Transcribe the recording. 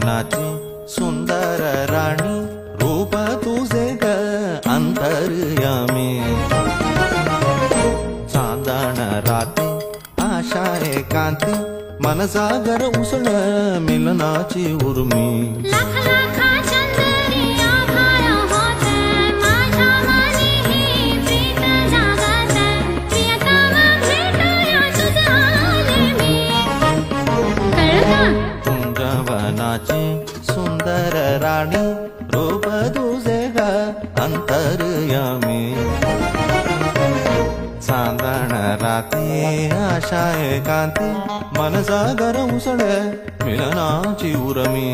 वृंदावनाची सुंदर राणी रूप तुझे ग अंतर्यामी चांदण राती आशा एकांती मन सागर उसळ मिलनाची उर्मी लाख लाखा चंद्री आभाळ होत माझ्या मनी ही प्रीत जागत प्रियतम भेटूया तुझं आले मी कळलं कुंजवनाची सुंदर राणी रूप तुझे ग अंतर्यामी चांदण राती आशा एकांती मन सागर उसळ मिलनाची उर्मी